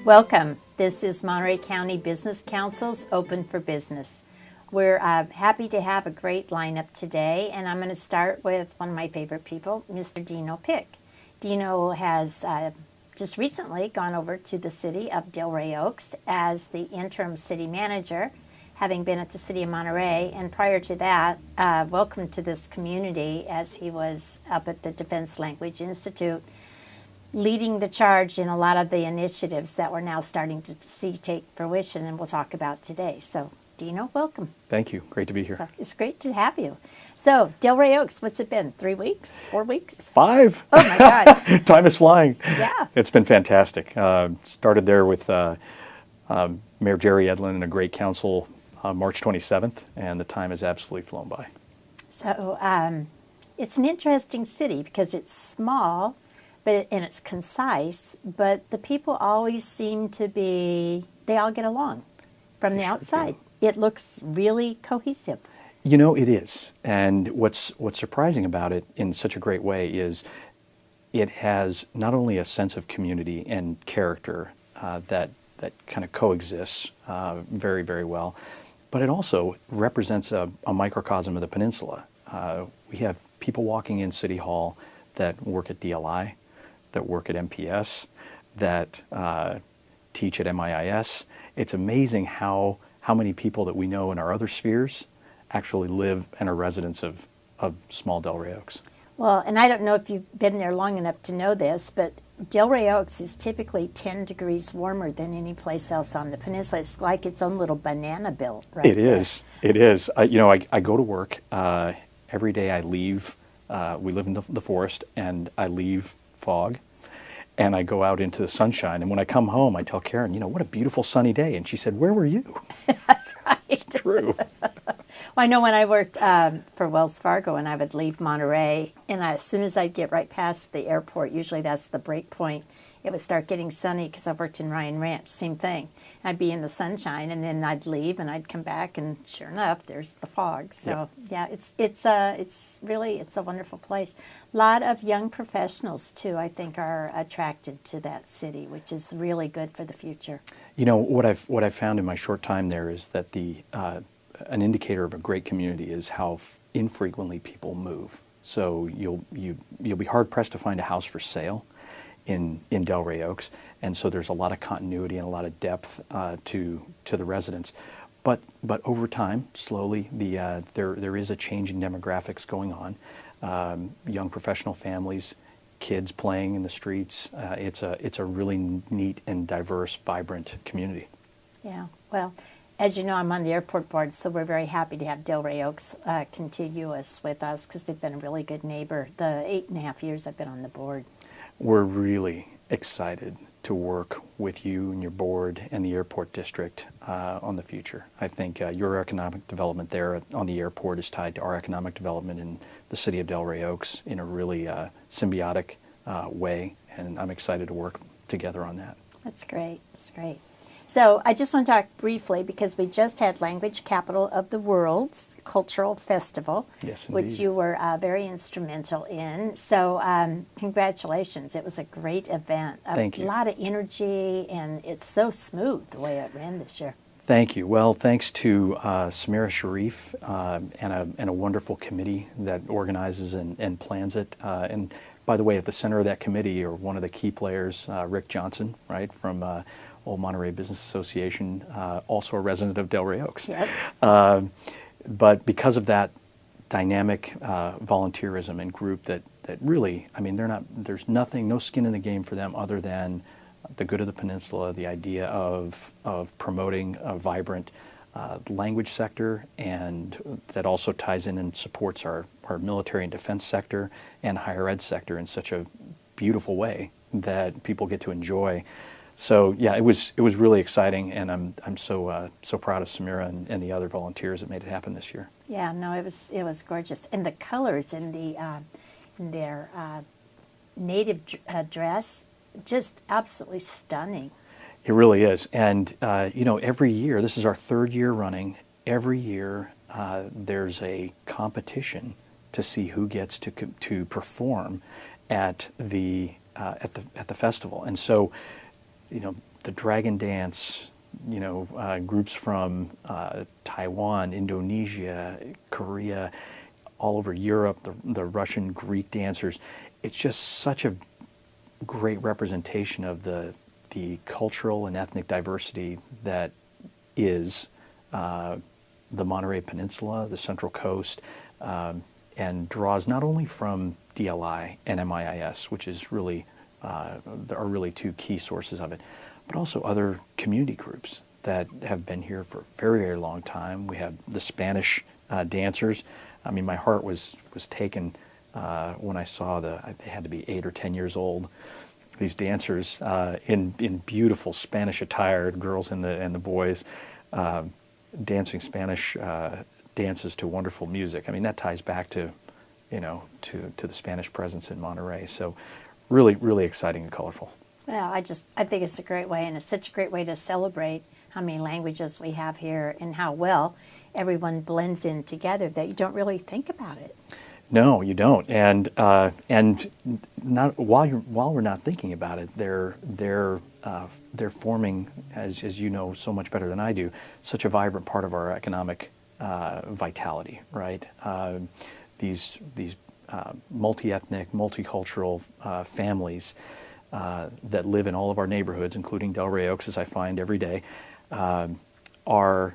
Welcome. This is Monterey County Business Council's Open for Business. We're happy to have a great lineup today, and I'm going to start with one of my favorite people, Mr. Dino Pick. Dino has just recently gone over to the city of Rey Oaks as the Interim City Manager, having been at the city of Monterey, and prior to that, welcome to this community as he was up at the Defense Language Institute, leading the charge in a lot of the initiatives that we're now starting to see take fruition, and we'll talk about today. So, Dino, welcome. Thank you. Great to be here. So, it's great to have you. So, Rey Oaks, what's it been? 3 weeks? 4 weeks? 5. Oh my God. Time is flying. Yeah. It's been fantastic. Started there with Mayor Jerry Edlin and a great council March 27th, and the time has absolutely flown by. So, it's an interesting city because it's small, and it's concise, but the people always seem to be, they all get along from the outside. It looks really cohesive. You know, it is. And what's surprising about it in such a great way is it has not only a sense of community and character that kind of coexists very, very well, but it also represents a microcosm of the peninsula. We have people walking in City Hall that work at DLI, that work at MPS, that teach at MIIS. It's amazing how many people that we know in our other spheres actually live and are residents of small Rey Oaks. Well, and I don't know if you've been there long enough to know this, but Rey Oaks is typically 10 degrees warmer than any place else on the peninsula. It's like its own little banana bill right It there. is. It is. I go to work. Every day I leave. We live in the forest, and I leave fog, and I go out into the sunshine. And when I come home, I tell Karen, what a beautiful sunny day. And she said, "Where were you?" That's right. It's true. Well, I know when I worked for Wells Fargo, and I would leave Monterey, and as soon as I'd get right past the airport, usually that's the break point, it would start getting sunny because I worked in Ryan Ranch, same thing. I'd be in the sunshine, and then I'd leave, and I'd come back, and sure enough, there's the fog. So yeah, it's a wonderful place. A lot of young professionals too, I think, are attracted to that city, which is really good for the future. What I've found in my short time there is that an indicator of a great community is how infrequently people move. So you'll be hard pressed to find a house for sale in Rey Oaks, and so there's a lot of continuity and a lot of depth to the residents. But over time, slowly, there is a change in demographics going on. Young professional families, kids playing in the streets. It's a really neat and diverse, vibrant community. Yeah. Well, as you know, I'm on the airport board, so we're very happy to have Rey Oaks contiguous with us because they've been a really good neighbor the 8.5 years I've been on the board. We're really excited to work with you and your board and the airport district on the future. I think your economic development there on the airport is tied to our economic development in the city of Rey Oaks in a really symbiotic way, and I'm excited to work together on that. That's great. That's great. So I just want to talk briefly because we just had Language Capital of the World's Cultural Festival, yes, which you were very instrumental in. So congratulations. It was a great event. Thank you. A lot of energy, and it's so smooth the way it ran this year. Thank you. Well, thanks to Samira Sharif and a wonderful committee that organizes and plans it. And by the way, at the center of that committee are one of the key players, Rick Johnson, right, from Old Monterey Business Association, also a resident of Rey Oaks. Yes. But because of that dynamic volunteerism and group that really, there's no skin in the game for them other than the good of the peninsula, the idea of promoting a vibrant language sector, and that also ties in and supports our military and defense sector and higher ed sector in such a beautiful way that people get to enjoy. So yeah, it was really exciting, and I'm so proud of Samira and the other volunteers that made it happen this year. Yeah, no, it was gorgeous, and the colors in their native dress, just absolutely stunning. It really is, and every year, this is our 3rd year running. Every year, there's a competition to see who gets to perform at the festival, and so. the dragon dance, groups from Taiwan, Indonesia, Korea, all over Europe, the Russian Greek dancers. It's just such a great representation of the cultural and ethnic diversity that is the Monterey Peninsula, the Central Coast, and draws not only from DLI and MIIS, which is really are really two key sources of it, but also other community groups that have been here for a very, very long time. We have the Spanish dancers. I mean, my heart was taken when I saw they had to be 8 or 10 years old. These dancers in beautiful Spanish attire, the girls and the boys, dancing Spanish dances to wonderful music. I mean, that ties back to the Spanish presence in Monterey. So really, really exciting and colorful. Well, I think it's a great way, and it's such a great way to celebrate how many languages we have here and how well everyone blends in together that you don't really think about it. No, you don't, and not while we're not thinking about it, they're forming, as you know so much better than I do, such a vibrant part of our economic vitality, right? These multi-ethnic, multicultural families that live in all of our neighborhoods, including Rey Oaks, as I find every day, are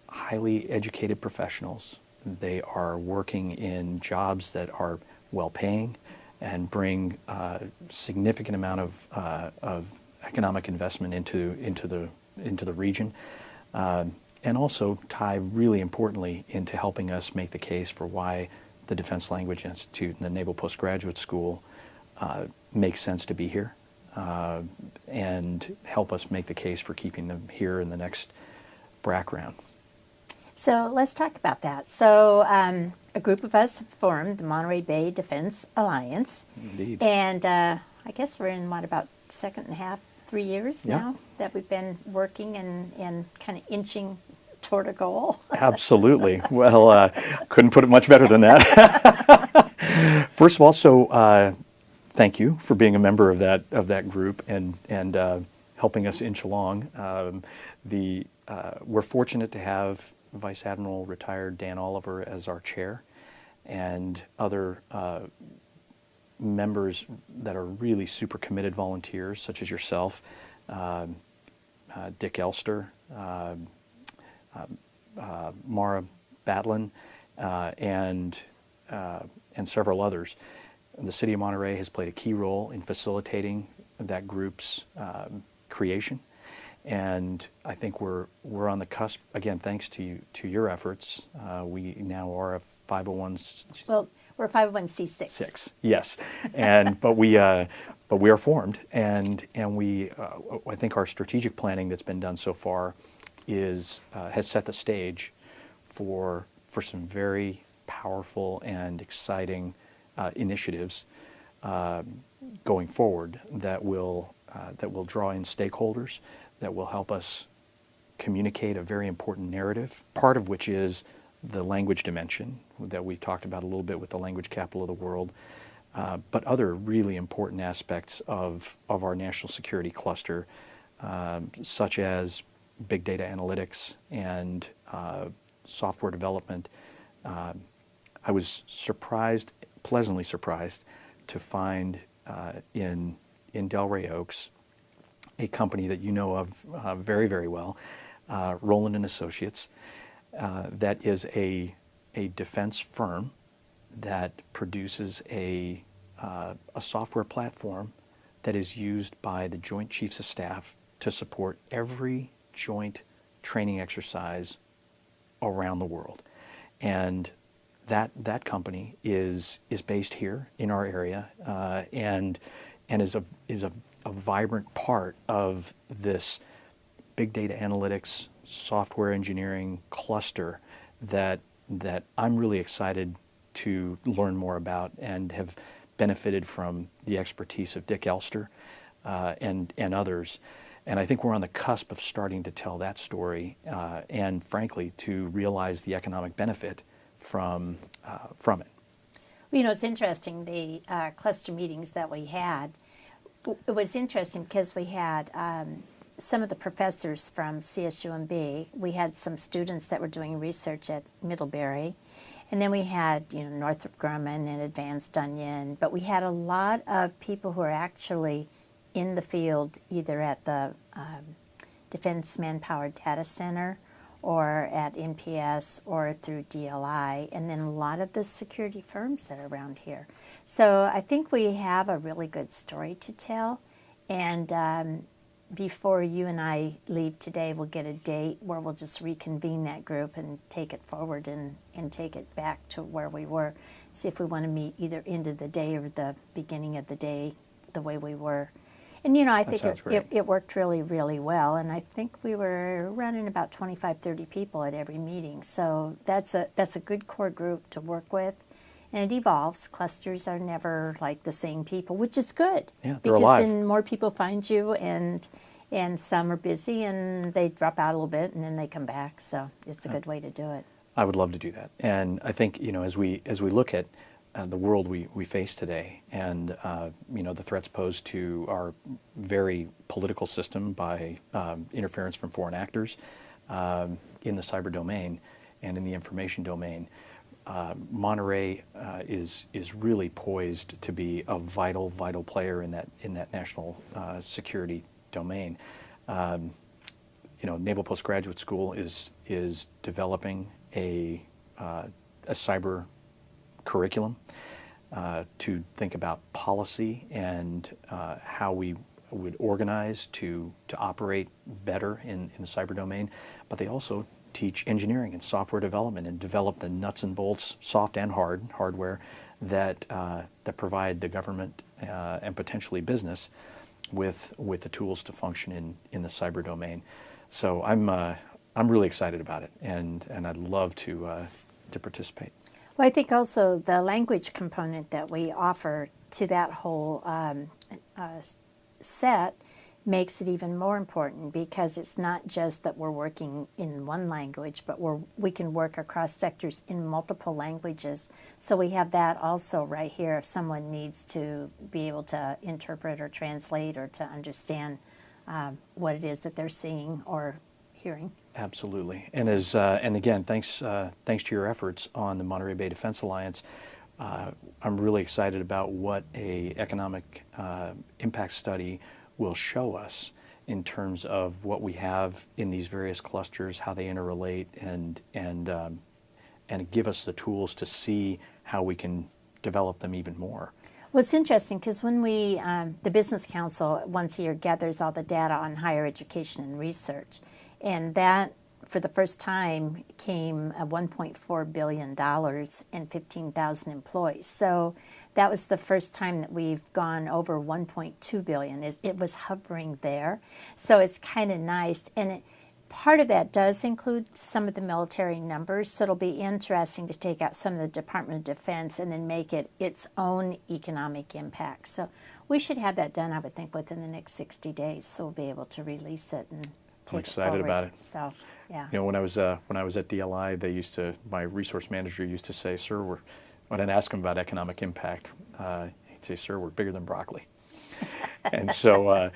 highly educated professionals. They are working in jobs that are well-paying and bring significant amount of economic investment into the region, and also tie really importantly into helping us make the case for why the Defense Language Institute and the Naval Postgraduate School makes sense to be here, and help us make the case for keeping them here in the next BRAC round. So let's talk about that. So a group of us have formed the Monterey Bay Defense Alliance. Indeed. And I guess we're in, about 3 years now that we've been working and kind of inching toward a goal. Absolutely. Well, couldn't put it much better than that. First of all, thank you for being a member of that group and helping us inch along. We're fortunate to have Vice Admiral retired Dan Oliver as our chair, and other members that are really super committed volunteers, such as yourself, Dick Elster, Mara Batlin, and several others. The City of Monterey has played a key role in facilitating that group's creation. And I think we're on the cusp, again, thanks to your efforts. We now are a 501. Well, we're a 501c6. Yes, but we are formed, and we I think our strategic planning that's been done so far has set the stage for some very powerful and exciting initiatives going forward that will draw in stakeholders, that will help us communicate a very important narrative, part of which is the language dimension that we talked about a little bit with the language capital of the world, but other really important aspects of our national security cluster, such as big data analytics and software development. I was pleasantly surprised to find in Rey Oaks a company that you know of very, very well, Rowland and Associates, that is a defense firm that produces a software platform that is used by the Joint Chiefs of Staff to support every joint training exercise around the world. And that company is based here in our area, and is a vibrant part of this big data analytics software engineering cluster that I'm really excited to learn more about, and have benefited from the expertise of Dick Elster and others. And I think we're on the cusp of starting to tell that story, and frankly, to realize the economic benefit from it. Well, it's interesting, the cluster meetings that we had, It was interesting because we had some of the professors from CSUMB. We had some students that were doing research at Middlebury. And then we had, Northrop Grumman and Advanced Onion. But we had a lot of people who are actually in the field, either at the Defense Manpower Data Center or at NPS or through DLI, and then a lot of the security firms that are around here. So I think we have a really good story to tell. And before you and I leave today, we'll get a date where we'll just reconvene that group and take it forward and take it back to where we were. See if we want to meet either end of the day or the beginning of the day the way we were. And, I think it worked really, really well. And I think we were running about 25, 30 people at every meeting. So that's a good core group to work with. And it evolves. Clusters are never like the same people, which is good. Yeah, they're because alive. then more people find you, and some are busy, and they drop out a little bit, and then they come back. So it's a good way to do it. I would love to do that. And I think, as we look at the world we face today, and the threats posed to our very political system by interference from foreign actors in the cyber domain and in the information domain, Monterey is really poised to be a vital player in that national security domain. Naval Postgraduate School is developing a cyber curriculum to think about policy and how we would organize to operate better in the cyber domain, but they also teach engineering and software development and develop the nuts and bolts, soft and hardware that provide the government and potentially business with the tools to function in the cyber domain. So I'm really excited about it, and I'd love to participate. Well, I think also the language component that we offer to that whole set makes it even more important, because it's not just that we're working in one language, but we can work across sectors in multiple languages. So we have that also right here if someone needs to be able to interpret or translate or to understand what it is that they're seeing or hearing. Absolutely. And and again, thanks to your efforts on the Monterey Bay Defense Alliance, I'm really excited about what a economic impact study will show us in terms of what we have in these various clusters, how they interrelate, and give us the tools to see how we can develop them even more. Well, it's interesting because when the Business Council once a year gathers all the data on higher education and research, and that for the first time came $1.4 billion and 15,000 employees. So that was the first time that we've gone over 1.2 billion. It was hovering there. So it's kind of nice. And part of that does include some of the military numbers. So it'll be interesting to take out some of the Department of Defense and then make it its own economic impact. So we should have that done, I would think, within the next 60 days. So we'll be able to release it and take I'm excited about it. So, yeah. When I was at DLI, my resource manager used to say, "Sir, when I'd ask him about economic impact, he'd say, 'Sir, we're bigger than broccoli.'" And so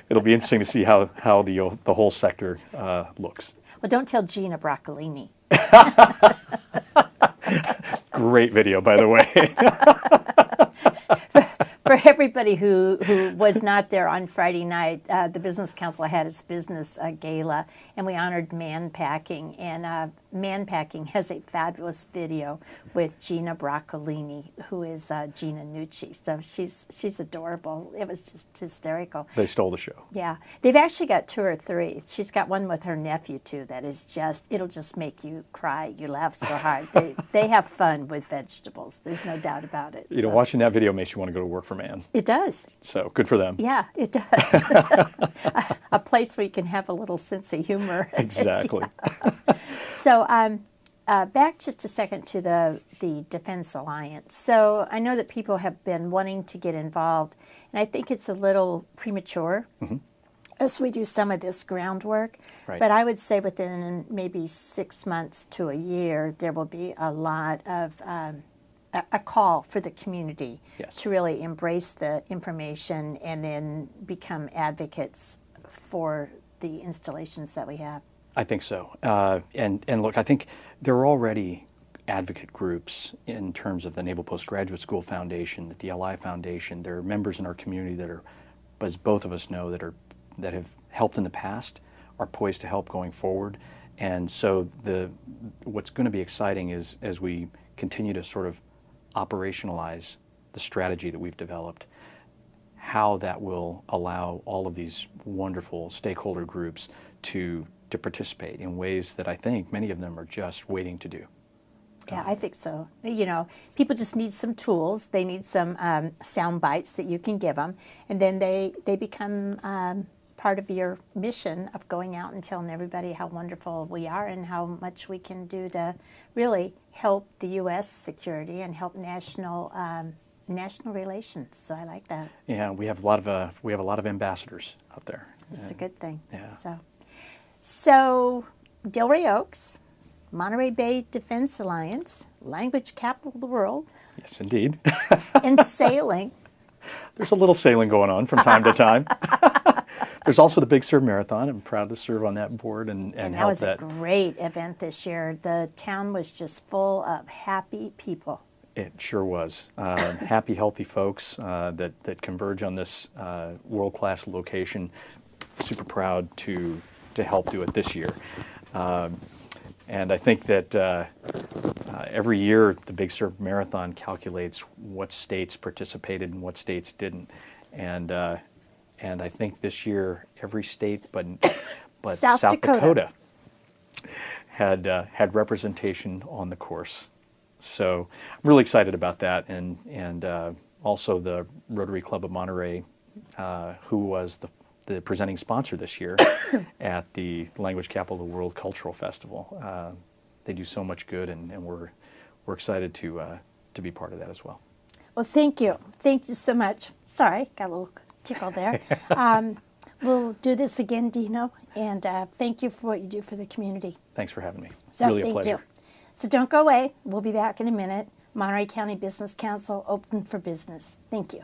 it'll be interesting to see how the whole sector looks. Well, don't tell Gina Broccolini. Great video, by the way. For everybody who was not there on Friday night, the Business Council had its business gala, and we honored Man Packing. And Man Packing has a fabulous video with Gina Broccolini, who is Gina Nucci. So she's adorable. It was just hysterical. They stole the show. Yeah. They've actually got 2 or 3. She's got one with her nephew, too, that is it'll just make you cry. You laugh so hard. They have fun with vegetables. There's no doubt about it. Watching that video makes you want to go to work for Man. It does. So good for them. Yeah, it does. A place where you can have a little sense of humor. Exactly. Yeah. So back just a second to the Defense Alliance. So I know that people have been wanting to get involved, and I think it's a little premature as we do some of this groundwork. Right. But I would say within maybe 6 months to a year, there will be a lot of a call for the community Yes. to really embrace the information and then become advocates for the installations that we have. I think so. And look, I think there are already advocate groups in terms of the Naval Postgraduate School Foundation, the DLI Foundation. There are members in our community that are, as both of us know, that have helped in the past, are poised to help going forward. And so what's going to be exciting is as we continue to sort of operationalize the strategy that we've developed, how that will allow all of these wonderful stakeholder groups to participate in ways that I think many of them are just waiting to do. Yeah, I think so. You know, people just need some tools. They need some sound bites that you can give them, and then they become part of your mission of going out and telling everybody how wonderful we are and how much we can do to really help the U.S. security and help national relations. So I like that. Yeah, we have a lot of ambassadors out there. It's a good thing. Yeah. So Rey Oaks, Monterey Bay Defense Alliance, language capital of the world, Yes, indeed. and sailing. There's a little sailing going on from time to time. There's also the Big Sur Marathon. I'm proud to serve on that board and That help was that. a great event this year. The town was just full of happy people. It sure was. Happy, healthy folks that converge on this world-class location. Super proud to help do it this year. And I think that every year the Big Sur Marathon calculates what states participated and what states didn't. And I think this year every state but South Dakota had representation on the course. So I'm really excited about that, and also the Rotary Club of Monterey, who was the presenting sponsor this year at the Language Capital of the World Cultural Festival. They do so much good, and we're excited to be part of that as well. Well, thank you. Thank you so much. Sorry, got a little tickle there. We'll do this again, Dino, and thank you for what you do for the community. Thanks for having me. So Really a thank pleasure. you. So don't go away. We'll be back in a minute. Monterey County Business Council, open for business. Thank you.